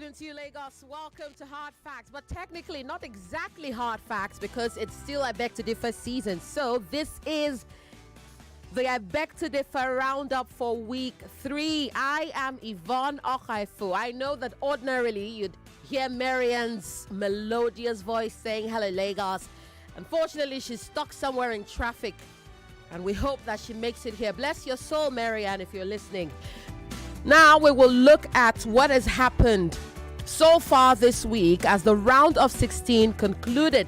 afternoon to you, Lagos. Welcome to Hard Facts, but technically not exactly Hard Facts because it's still I Beg to Differ season. So this is the I Beg to Differ roundup for week 3. I am Yvonne Okhaifo. I know that ordinarily you'd hear Marianne's melodious voice saying hello, Lagos. Unfortunately, she's stuck somewhere in traffic, and we hope that she makes it here. Bless your soul, Marianne, if you're listening. Now we will look at what has happened so far this week as the round of 16 concluded.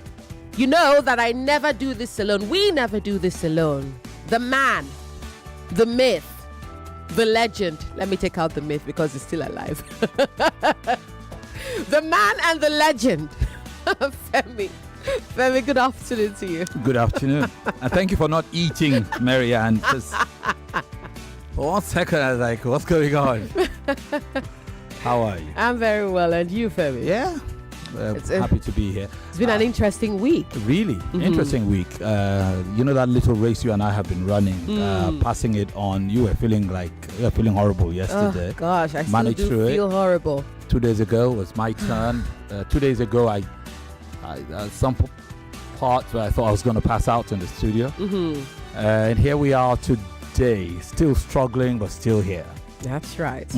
You know that I never do this alone. We never do this alone. The man, the myth, the legend. Let me take out the myth because it's still alive. The man and the legend, Femi. Femi, good afternoon to you. Good afternoon. And thank you for not eating, Marianne. For 1 second, I was like, what's going on? How are you? I'm very well. And you, Femi? Yeah. Happy to be here. It's been an interesting week. Really? Interesting week. You know that little race you and I have been running, passing it on. You were feeling horrible yesterday. Oh, gosh, I still do feel horrible. 2 days ago was my turn. 2 days ago, I some parts where I thought I was going to pass out in the studio. And here we are today. Still struggling, but still here. That's right.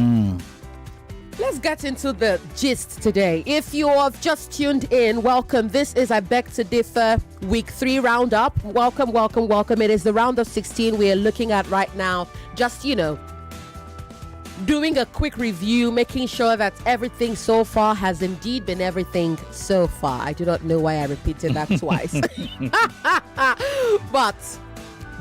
Let's get into the gist today. If you have just tuned in, welcome. This is I Beg to Differ week 3 roundup. Welcome, welcome, welcome. It is the round of 16 we are looking at right now. Just, doing a quick review, making sure that everything so far has indeed been everything so far. I do not know why I repeated that twice.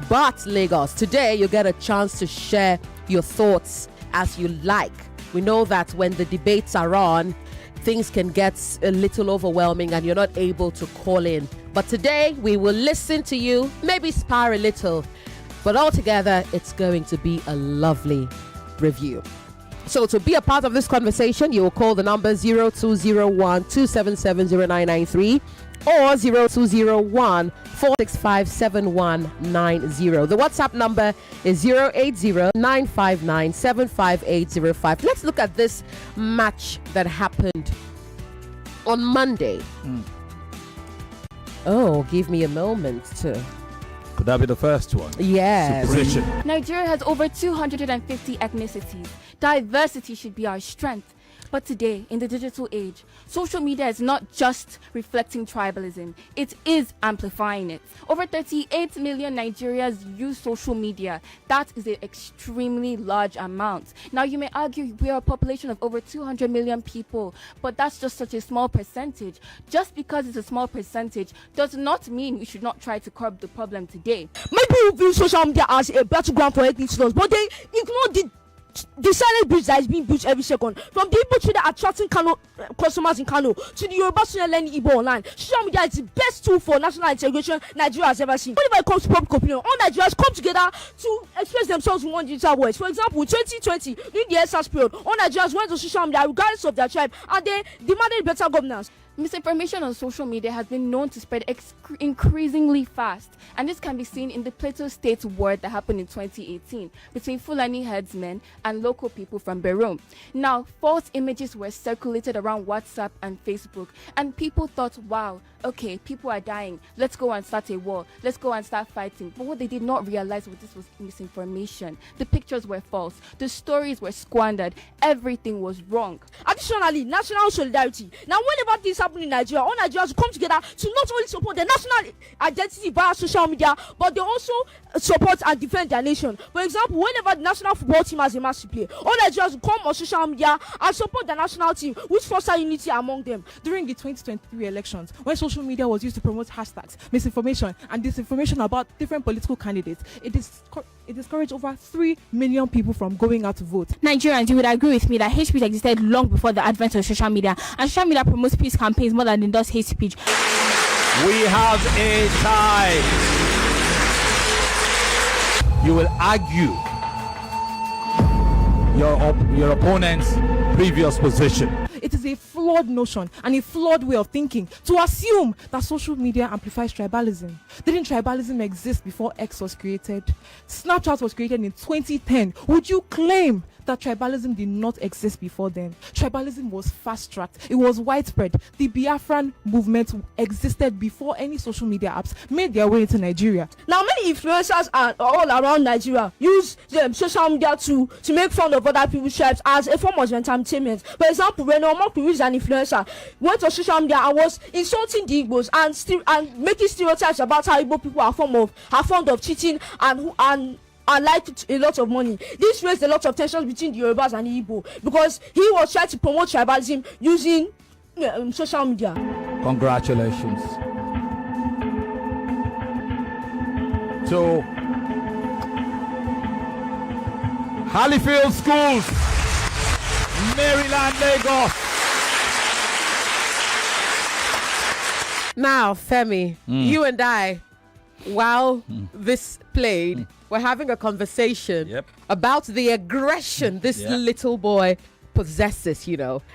But Lagos, today you get a chance to share your thoughts as you like. We know that when the debates are on, things can get a little overwhelming and you're not able to call in. But today we will listen to you, maybe spar a little, but altogether it's going to be a lovely review. So to be a part of this conversation, you will call the number 0201-277-0993 or 0201-465-7190. The WhatsApp number is 080-959-75805. Let's look at this match that happened on Monday. Oh, give me a moment to... Could that be the first one? Yes. Nigeria has over 250 ethnicities. Diversity should be our strength. But today, in the digital age, social media is not just reflecting tribalism, it is amplifying it. Over 38 million Nigerians use social media. That is an extremely large amount. Now, you may argue we are a population of over 200 million people, but that's just such a small percentage. Just because it's a small percentage does not mean we should not try to curb the problem today. Maybe we view social media as a battleground for ethnic slurs, but they ignore the silent bridge that is being built every second. From the Igbo trader attracting Kano customers in Kano to the Yoruba student learning Igbo online, social media is the best tool for national integration Nigeria has ever seen. Whenever it comes to public opinion, all Nigerians come together to express themselves in one digital voice. For example, in 2020, during the SARS period, all Nigerians went to social media regardless of their tribe and they demanded better governance. Misinformation on social media has been known to spread increasingly fast, and this can be seen in the Plateau State war that happened in 2018 between Fulani herdsmen and local people from Berom. Now, false images were circulated around WhatsApp and Facebook, and people thought, wow, okay, people are dying, let's go and start a war, let's go and start fighting. But what they did not realize was this was misinformation. The pictures were false, the stories were squandered, everything was wrong. Additionally, national solidarity. Now, whenever things happen in Nigeria, all Nigerians come together to not only support their national identity via social media, but they also support and defend their nation. For example, whenever the national football team has a match to play, all Nigerians will come on social media and support the national team, which foster unity among them. During the 2023 elections, when social media was used to promote hashtags, misinformation, and disinformation about different political candidates, it discouraged over 3 million people from going out to vote. Nigerians, you would agree with me that hate speech existed long before the advent of social media, and social media promotes peace campaigns more than it does hate speech. We have a tie. You will argue your opponent's previous position. It is a flawed notion and a flawed way of thinking to assume that social media amplifies tribalism. Didn't tribalism exist before X was created? Snapchat was created in 2010. Would you claim that tribalism did not exist before then. Tribalism was fast-tracked. It was widespread. The Biafran movement existed before any social media apps made their way into Nigeria. Now, many influencers are all around Nigeria use social media to make fun of other people's tribes as a form of entertainment. For example, when Omoku, who is an influencer, went on social media and was insulting the Igbos and making stereotypes about how Igbo people are fond of cheating and like a lot of money. This raised a lot of tensions between the Yorubas and the Igbo because he was trying to promote tribalism using social media. Congratulations. So, Hallifield Schools, Maryland, Lagos. Now, Femi, you and I, while this played, we're having a conversation about the aggression this little boy possesses,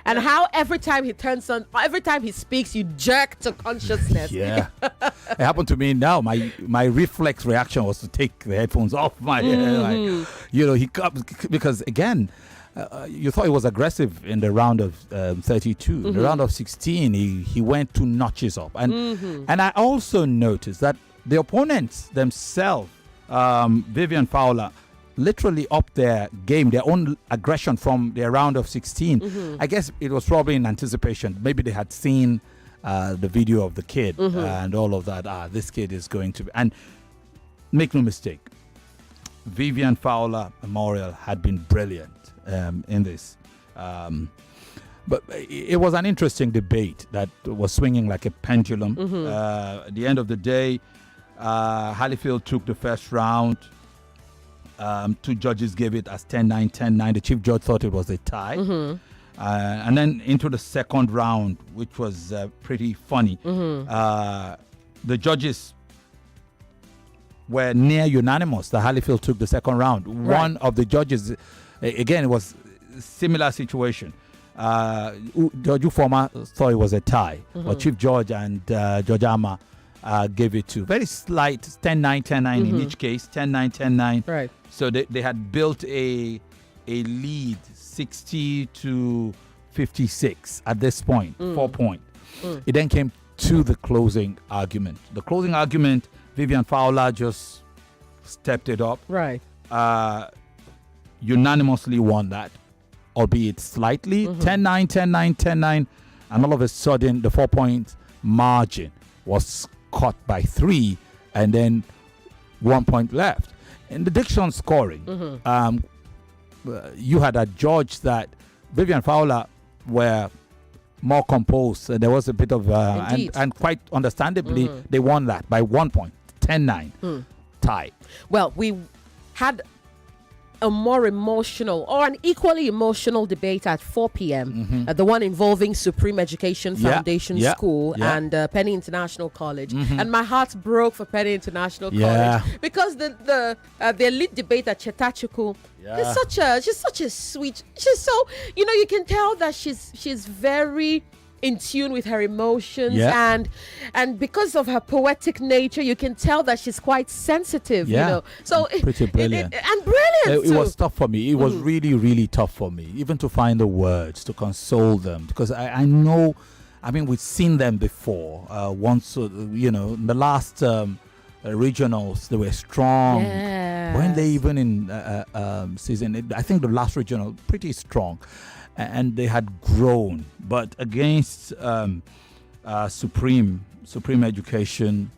and how every time he speaks, you jerk to consciousness. Yeah. It happened to me now. My reflex reaction was to take the headphones off my head. He comes because, again, you thought he was aggressive in the round of 32. In the round of 16, he went 2 notches up. And I also noticed that the opponents themselves, Vivian Fowler, literally upped their game, their own aggression from their round of 16. I guess it was probably in anticipation. Maybe they had seen the video of the kid and all of that. This kid is going to be... And make no mistake, Vivian Fowler Memorial had been brilliant in this. But it was an interesting debate that was swinging like a pendulum. At the end of the day, Hallifield took the first round. 2 judges gave it as 10-9, 10-9. The chief judge thought it was a tie. And then into the second round, which was pretty funny. The judges were near unanimous that Hallifield took the second round. Right. One of the judges, again, it was a similar situation. Judge Ufoma thought it was a tie, but Chief Judge and Judge Ama gave it to very slight 10-9, 10-9 in each case, 10-9, 10-9. Right. So they had built a lead 60 to 56 at this point, 4 points. It then came to the closing argument. The closing argument, Vivian Fowler just stepped it up. Right. Unanimously won that, albeit slightly, 10-9, 10-9, 10-9, and all of a sudden the 4-point margin was cut by 3, and then 1 point left. In the Diction scoring, you had adjudged that Vivian Fowler were more composed. There was a bit of, and quite understandably, they won that by 1 point, 10-9, tie. Well, we had a more emotional or an equally emotional debate at 4 p.m. The one involving Supreme Education Foundation School and Penny International College. And my heart broke for Penny International College because the lead debate at Chetachuku is she's such a sweet, she's so, you can tell that she's very in tune with her emotions, and because of her poetic nature, you can tell that she's quite sensitive. So pretty brilliant. And brilliant. It was tough for me. It was really, really tough for me, even to find the words to console them, because I know, we've seen them before. Once, in the last regionals, they were strong. Weren't they even in season? I think the last regional pretty strong. And they had grown, but against Supreme Education,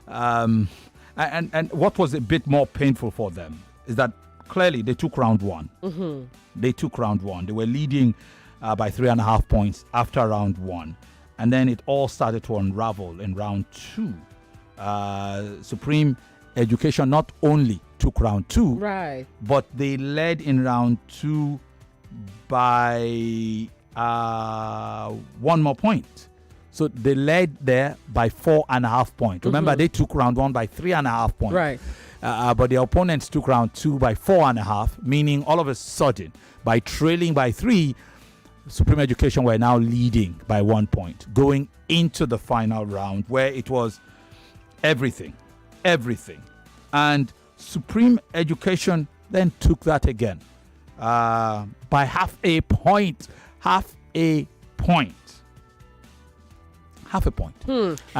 and what was a bit more painful for them is that clearly they took round 1. They took round 1. They were leading by 3.5 points after round 1, and then it all started to unravel in round 2. Supreme Education not only took round 2, right, but they led in round 2 by 1 more point. So they led there by 4.5 points. Remember, they took round 1 by 3.5 points. Right. But the opponents took round 2 by 4.5, meaning all of a sudden, by trailing by 3, Supreme Education were now leading by 1 point, going into the final round where it was everything. And Supreme Education then took that again by half a point.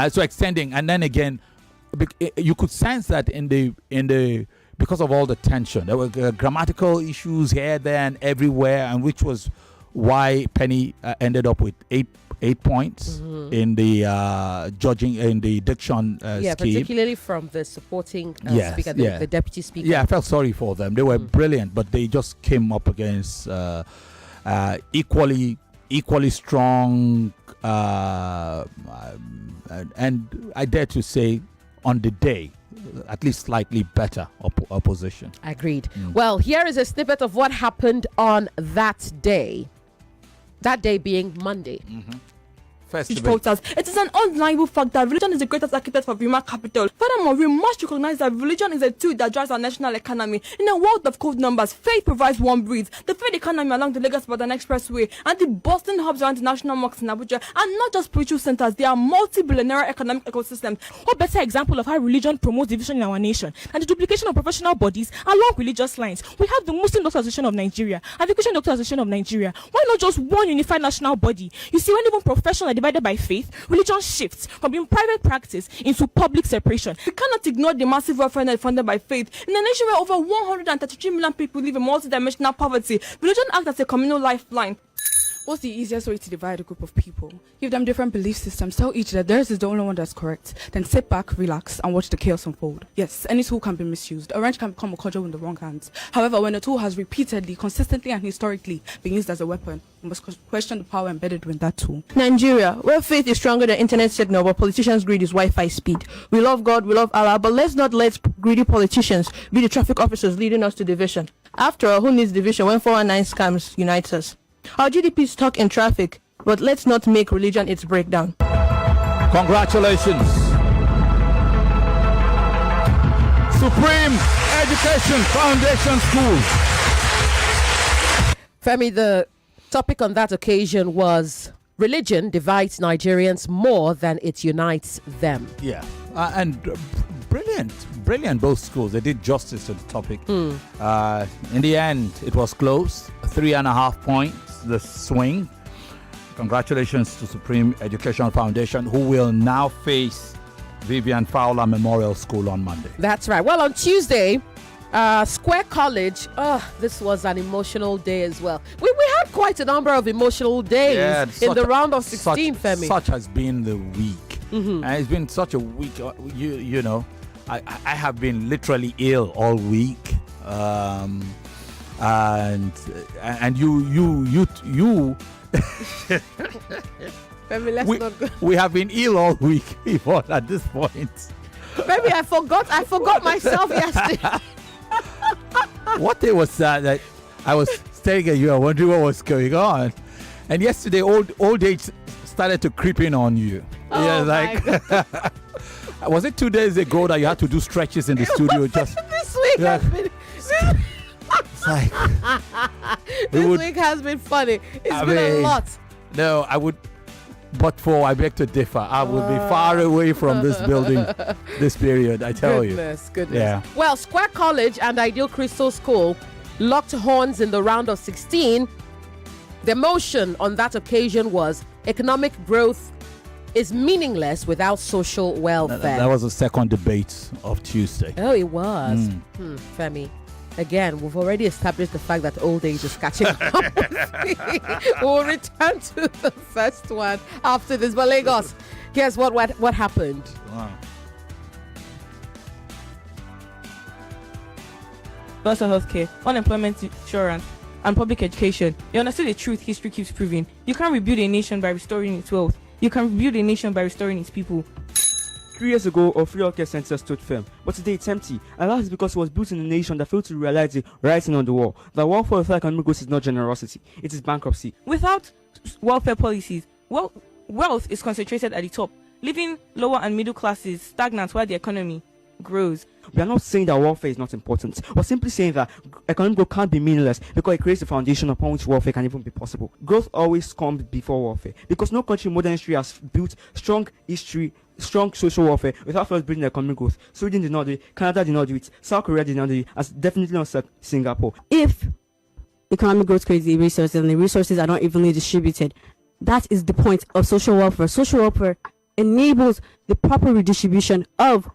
So extending, and then again, you could sense that in the because of all the tension, there were grammatical issues here, there, and everywhere, and which was why Penny ended up with eight points in the judging, in the diction scheme. Particularly from the supporting speaker, the deputy speaker. Yeah, I felt sorry for them. They were brilliant, but they just came up against equally strong, and I dare to say, on the day, at least slightly better opposition. Agreed. Well, here is a snippet of what happened on that day. That day being Monday. Protest. It is an undeniable fact that religion is the greatest architect for human capital. Furthermore, we must recognize that religion is a tool that drives our national economy. In a world of cold numbers, faith provides warm breeze. The faith economy along the Lagos-Ibadan Expressway and the bustling hubs around the national mosques in Abuja are not just spiritual centers, they are multi-billionaire economic ecosystems. What better example of how religion promotes division in our nation and the duplication of professional bodies along religious lines? We have the Muslim Doctors Association of Nigeria and the Christian Doctors Association of Nigeria. Why not just one unified national body? You see, when even professionals are divided by faith, religion shifts from being private practice into public separation. We cannot ignore the massive welfare net funded by faith. In a nation where over 133 million people live in multidimensional poverty, religion acts as a communal lifeline. What's the easiest way to divide a group of people? Give them different belief systems. Tell each that theirs is the only one that's correct. Then sit back, relax, and watch the chaos unfold. Yes, any tool can be misused. A wrench can become a cudgel in the wrong hands. However, when a tool has repeatedly, consistently, and historically been used as a weapon, we must question the power embedded in that tool. Nigeria, where faith is stronger than internet signal, but politicians' greed is Wi-Fi speed. We love God, we love Allah, but let's not let greedy politicians be the traffic officers leading us to division. After all, who needs division when 419 scams unite us? Our GDP is stuck in traffic, but let's not make religion its breakdown. Congratulations. Supreme Education Foundation School. Femi, the topic on that occasion was religion divides Nigerians more than it unites them. Yeah, and brilliant both schools. They did justice to the topic. In the end, it was close, 3.5 points, the swing. Congratulations to Supreme Education Foundation, who will now face Vivian Fowler Memorial School on Monday. That's right. Well, on Tuesday, Square College, this was an emotional day as well. We had quite a number of emotional days in the round of 16, Femi. Such has been the week. And it's been such a week. You know, I have been literally ill all week. And you Femi, let's not go. We have been ill all week, Yvonne, at this point. Femi, I forgot myself yesterday. What day was that I was staring at you and wondering what was going on? And yesterday, old age started to creep in on you. Was it 2 days ago that you had to do stretches in the studio? Just this week has been. This week has been funny. It's been a lot. No, I would. But I beg to differ. I would be far away from this building this period, I tell you. Goodness. Yeah. Well, Square College and Ideal Crystal School locked horns in the round of 16. The motion on that occasion was economic growth is meaningless without social welfare. That was the second debate of Tuesday. Oh, it was. Femi. Again, we've already established the fact that old age is catching up with me. We'll return to the first one after this. But Lagos, here's what happened. Wow. Personal healthcare, unemployment insurance, and public education. You understand the truth history keeps proving. You can't rebuild a nation by restoring its wealth. You can rebuild a nation by restoring its people. 3 years ago, our free healthcare center stood firm, but today it's empty, and that is because it was built in a nation that failed to realize the writing on the wall. The welfare of economic growth is not generosity, it is bankruptcy. Without welfare policies, wealth is concentrated at the top, leaving lower and middle classes stagnant while the economy grows. We are not saying that welfare is not important. We're simply saying that economic growth can't be meaningless because it creates the foundation upon which welfare can even be possible. Growth always comes before welfare because no country in modern history has built strong history strong social welfare without first building economic growth. Sweden did not do it, Canada did not do it, South Korea did not do it, as definitely not Singapore. If economic growth creates the resources and the resources are not evenly distributed, that is the point of social welfare. Social welfare enables the proper redistribution of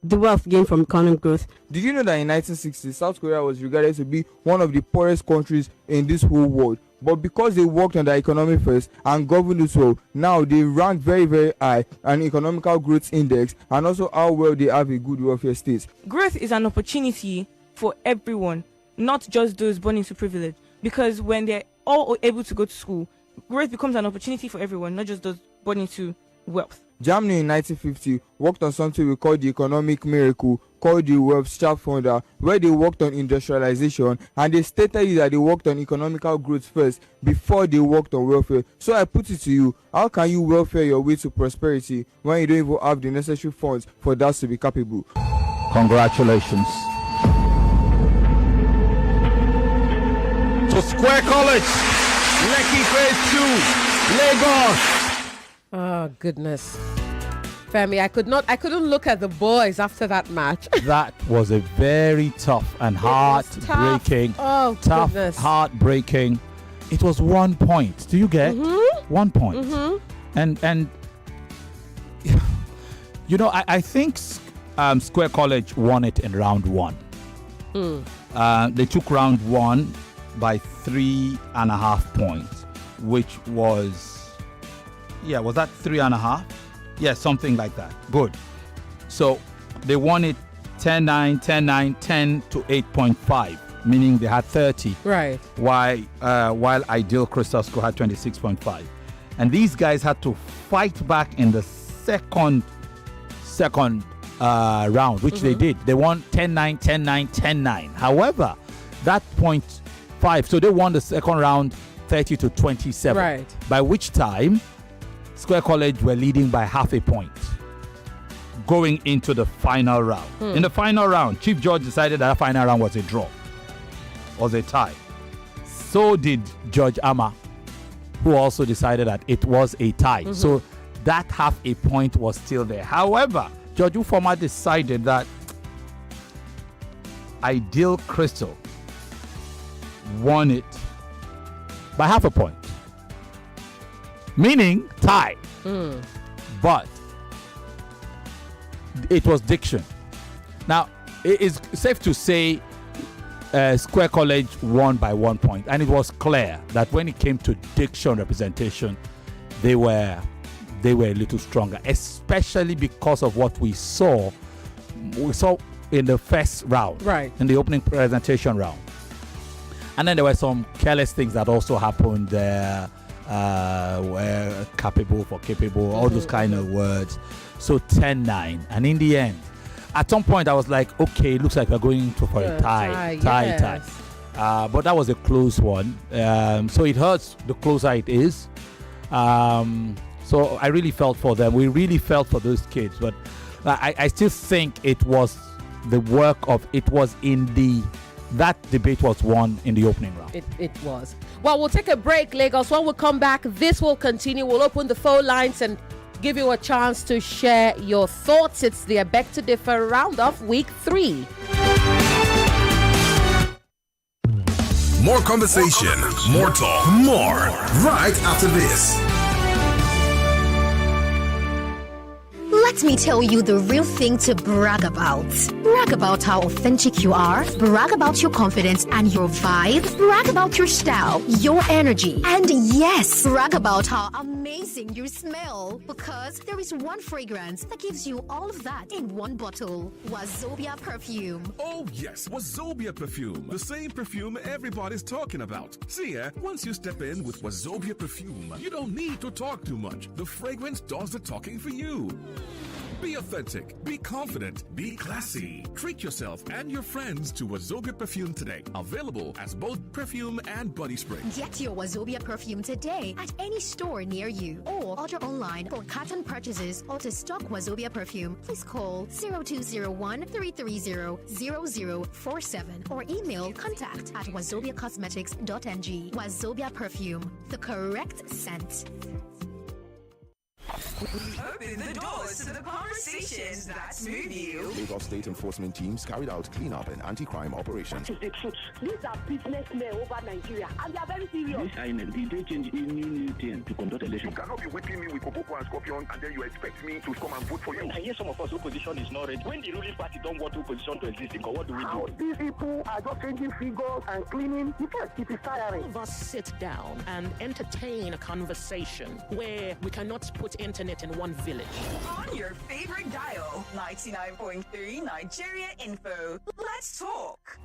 the wealth gained from economic growth. Did you know that in 1960, South Korea was regarded to be one of the poorest countries in this whole world? But because they worked on their economy first and governed it well, now they rank very, very high on economical growth index, and also how well they have a good welfare state. Growth is an opportunity for everyone, not just those born into privilege. Because when they're all able to go to school, growth becomes an opportunity for everyone, not just those born into wealth. Germany in 1950 worked on something we call the economic miracle, called the Wirtschaftswunder, where they worked on industrialization, and they stated that they worked on economical growth first before they worked on welfare. So I put it to you, how can you welfare your way to prosperity when you don't even have the necessary funds for that to be capable? Congratulations to Square College, Lekki Phase 2, Lagos. Oh goodness, Femi, I couldn't look at the boys after that match. That was a very tough and heartbreaking. Tough, heartbreaking. It was 1 point. Do you get 1 point? And you know, I think Square College won it in round one. They took round one by 3.5 points, which was. Yeah, was that 3.5? Yeah, something like that. Good. So they won it 10-9, 10-9, 10 to 8.5, meaning they had 30. Right. While Ideal Crystal School had 26.5. And these guys had to fight back in the second round, which they did. They won 10-9, 10-9, 10-9. However, that 0.5, so they won the second round 30 to 27. Right. By which time Square College were leading by half a point going into the final round. In the final round, Chief Judge decided that final round was a draw, was a tie. So did Judge Ama, who also decided that it was a tie. So that half a point was still there. However, Judge Ufoma decided that Ideal Crystal won it by half a point, meaning tie. But it was diction. Now, it is safe to say Square College won by 1 point, and it was clear that when it came to diction representation, they were a little stronger, especially because of what we saw in the first round, right, in the opening presentation round. And then there were some careless things that also happened there. Were capable, all those kind of words. So 10-9, and in the end, at some point I was like, okay, it looks like we're going for a tie. But that was a close one. So it hurts the closer it is. So I really felt for them. We really felt for those kids. But I still think it was the work of, that debate was won in the opening round. It was. Well, we'll take a break, Lagos. When we come back, this will continue. We'll open the phone lines and give you a chance to share your thoughts. It's the Beg to Differ round-off week 3. More conversation, more talk, more right after this. Let me tell you the real thing to brag about. Brag about how authentic you are. Brag about your confidence and your vibe. Brag about your style, your energy. And yes, brag about how amazing you smell. Because there is one fragrance that gives you all of that in one bottle. Wazobia perfume. Oh yes, Wazobia perfume. The same perfume everybody's talking about. See, once you step in with Wazobia perfume, you don't need to talk too much. The fragrance does the talking for you. Be authentic, be confident, be classy. Treat yourself and your friends to Wazobia perfume today. Available as both perfume and body spray. Get your Wazobia perfume today at any store near you, or order online for cotton purchases or to stock Wazobia perfume. Please call 0201-330-0047 or email contact@wazobiacosmetics.ng. Wazobia perfume, the correct scent. We open the doors to the conversations that move you. Lagos State enforcement teams carried out cleanup and anti-crime operations. That is the truth. These are businessmen over Nigeria, and they are very serious. This INEC, did they change any thing to conduct election? You cannot be whipping me with Koboko and Scorpion, and then you expect me to come and vote for you. I hear some of us opposition is not ready. When the ruling party don't want opposition to exist, what do we How do? these people are just changing figures and cleaning. Yes, it is tiring. All of us sit down and entertain a conversation where we cannot put internet in one village. On your favorite dial, 99.3 Nigeria Info. Let's talk.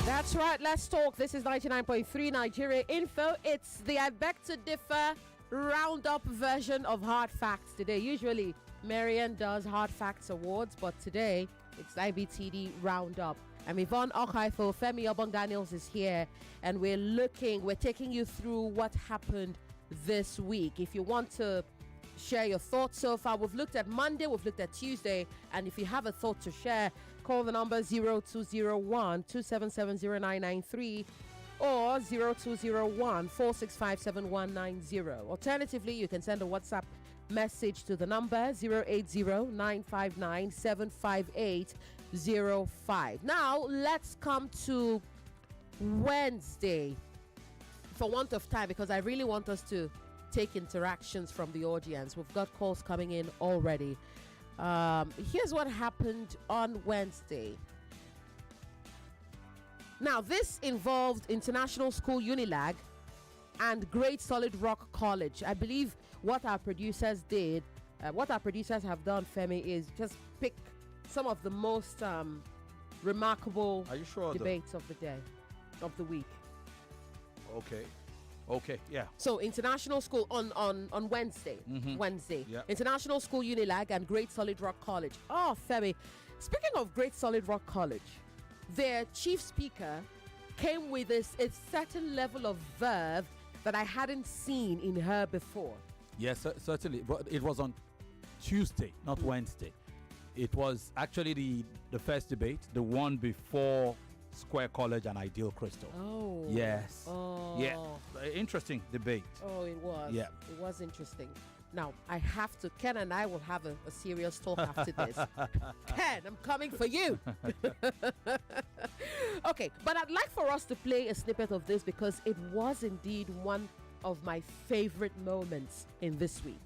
That's right, let's talk. This is 99.3 Nigeria Info. It's the I Beg to Differ roundup version of Hard Facts today. Usually, Marian does Hard Facts Awards, but today it's IBTD Roundup. I'm Yvonne, Okhaifo, Femi, Obong-Daniels is here, and we're taking you through what happened this week. If you want to share your thoughts so far, we've looked at Monday, we've looked at Tuesday, and if you have a thought to share, call the number 0201-277-0993 or 0201-465-7190. Alternatively, you can send a WhatsApp message to the number 080-959-75805. Now, let's come to Wednesday for want of time, because I really want us to take interactions from the audience. We've got calls coming in already. Here's what happened on Wednesday. Now, this involved International School Unilag and Great Solid Rock College. I believe what our producers have done, Femi, is just pick some of the most remarkable debates of the day, of the week. Okay, yeah. So International School on Wednesday. Wednesday. Yep. International School Unilag and Great Solid Rock College. Oh, Femi. Speaking of Great Solid Rock College, their chief speaker came with a certain level of verve that I hadn't seen in her before. Yes, certainly. But it was on Tuesday, not Wednesday. It was actually the first debate, the one before Square College and Ideal Crystal. Oh. Yes. Oh. Yeah. Interesting debate. Oh, it was. Yeah. It was interesting. Now, Ken and I will have a serious talk after this. Ken, I'm coming for you. Okay, but I'd like for us to play a snippet of this because it was indeed one of my favorite moments in this week.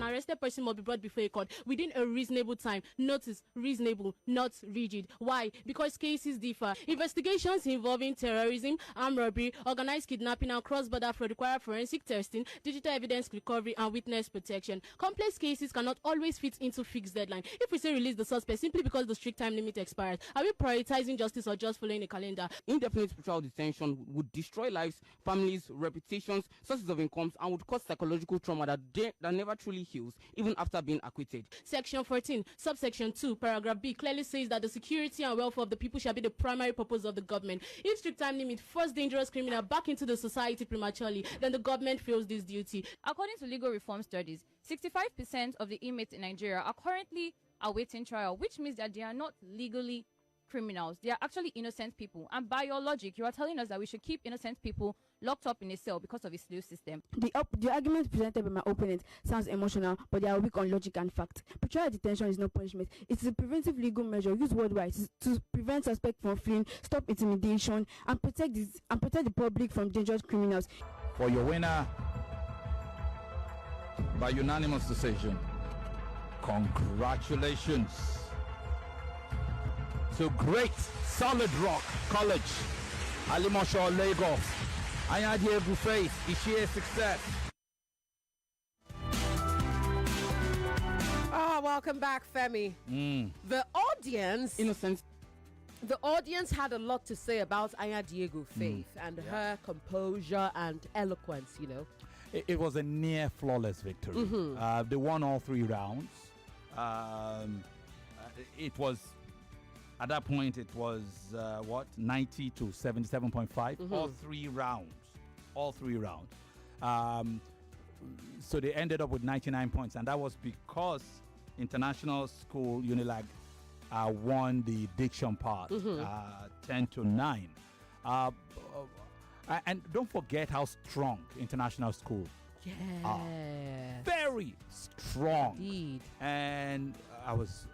Arrested person must be brought before a court within a reasonable time. Notice, reasonable, not rigid. Why? Because cases differ. Investigations involving terrorism, armed robbery, organized kidnapping, and cross-border fraud require forensic testing, digital evidence recovery, and witness protection. Complex cases cannot always fit into fixed deadline. If we say release the suspect simply because the strict time limit expires, are we prioritizing justice or just following a calendar? Indefinite spiritual detention would destroy lives, families, reputations, sources of incomes, and would cause psychological trauma that never truly heals, even after being acquitted. Section 14, subsection 2, paragraph B clearly says that the security and welfare of the people shall be the primary purpose of the government. If strict time limit force dangerous criminal back into the society prematurely, then the government fails this duty. According to legal reform studies, 65% of the inmates in Nigeria are currently awaiting trial, which means that they are not legally criminals. They are actually innocent people. And by your logic, you are telling us that we should keep innocent people locked up in a cell because of a slew system. The argument presented by my opponent sounds emotional, but they are weak on logic and fact. Pretrial detention is no punishment. It is a preventive legal measure used worldwide to prevent suspects from fleeing, stop intimidation, and protect the public from dangerous criminals. For your winner, by unanimous decision, congratulations to Great Solid Rock College, Alimosho, Lagos. Ayadiegu Faith, is she a success? Welcome back, Femi. The audience had a lot to say about Ayadiegu Faith and her composure and eloquence, you know. It was a near flawless victory. They won all 3 rounds. It was, at that point, it was 90 to 77.5. All three rounds. So they ended up with 99 points, and that was because International School Unilag won the diction part, 10-9. And don't forget how strong international school. Yeah. Very strong. Indeed. And I was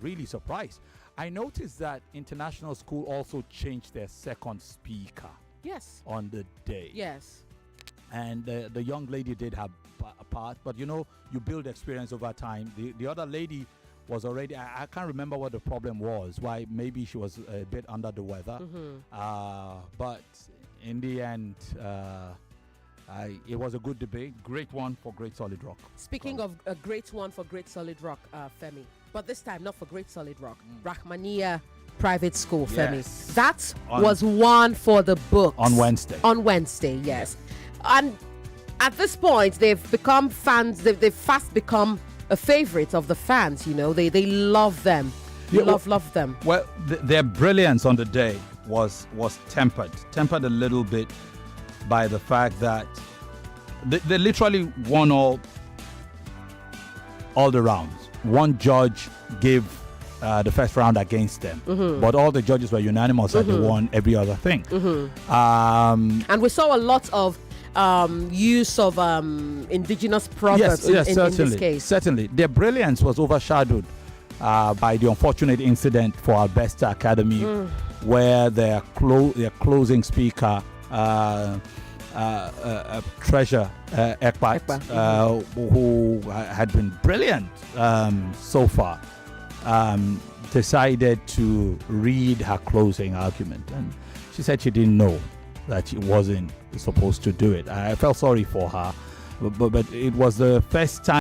really surprised. I noticed that international school also changed their second speaker. Yes. On the day. Yes. And the young lady did her part, but you build experience over time. The other lady was already, I can't remember what the problem was, why maybe she was a bit under the weather. But in the end, it was a good debate. Great one for Great Solid Rock. Speaking of a great one for Great Solid Rock, Femi, but this time not for Great Solid Rock, Rahmania Private School, Femi. Yes. That was one for the books. On Wednesday. On Wednesday, yes. And at this point, they've become fans, they've fast become a favorite of the fans, They love them. Love them. Well, their brilliance on the day was tempered a little bit by the fact that they literally won all the rounds. One judge gave the first round against them, but all the judges were unanimous that they won every other thing. And we saw a lot of use of indigenous proverbs in this case. Certainly. Their brilliance was overshadowed by the unfortunate incident for Alberta Academy, where their closing speaker, Treasure Ekpat, who had been brilliant so far, decided to read her closing argument. And she said she didn't know that she wasn't supposed to do it. I felt sorry for her, but it was the first time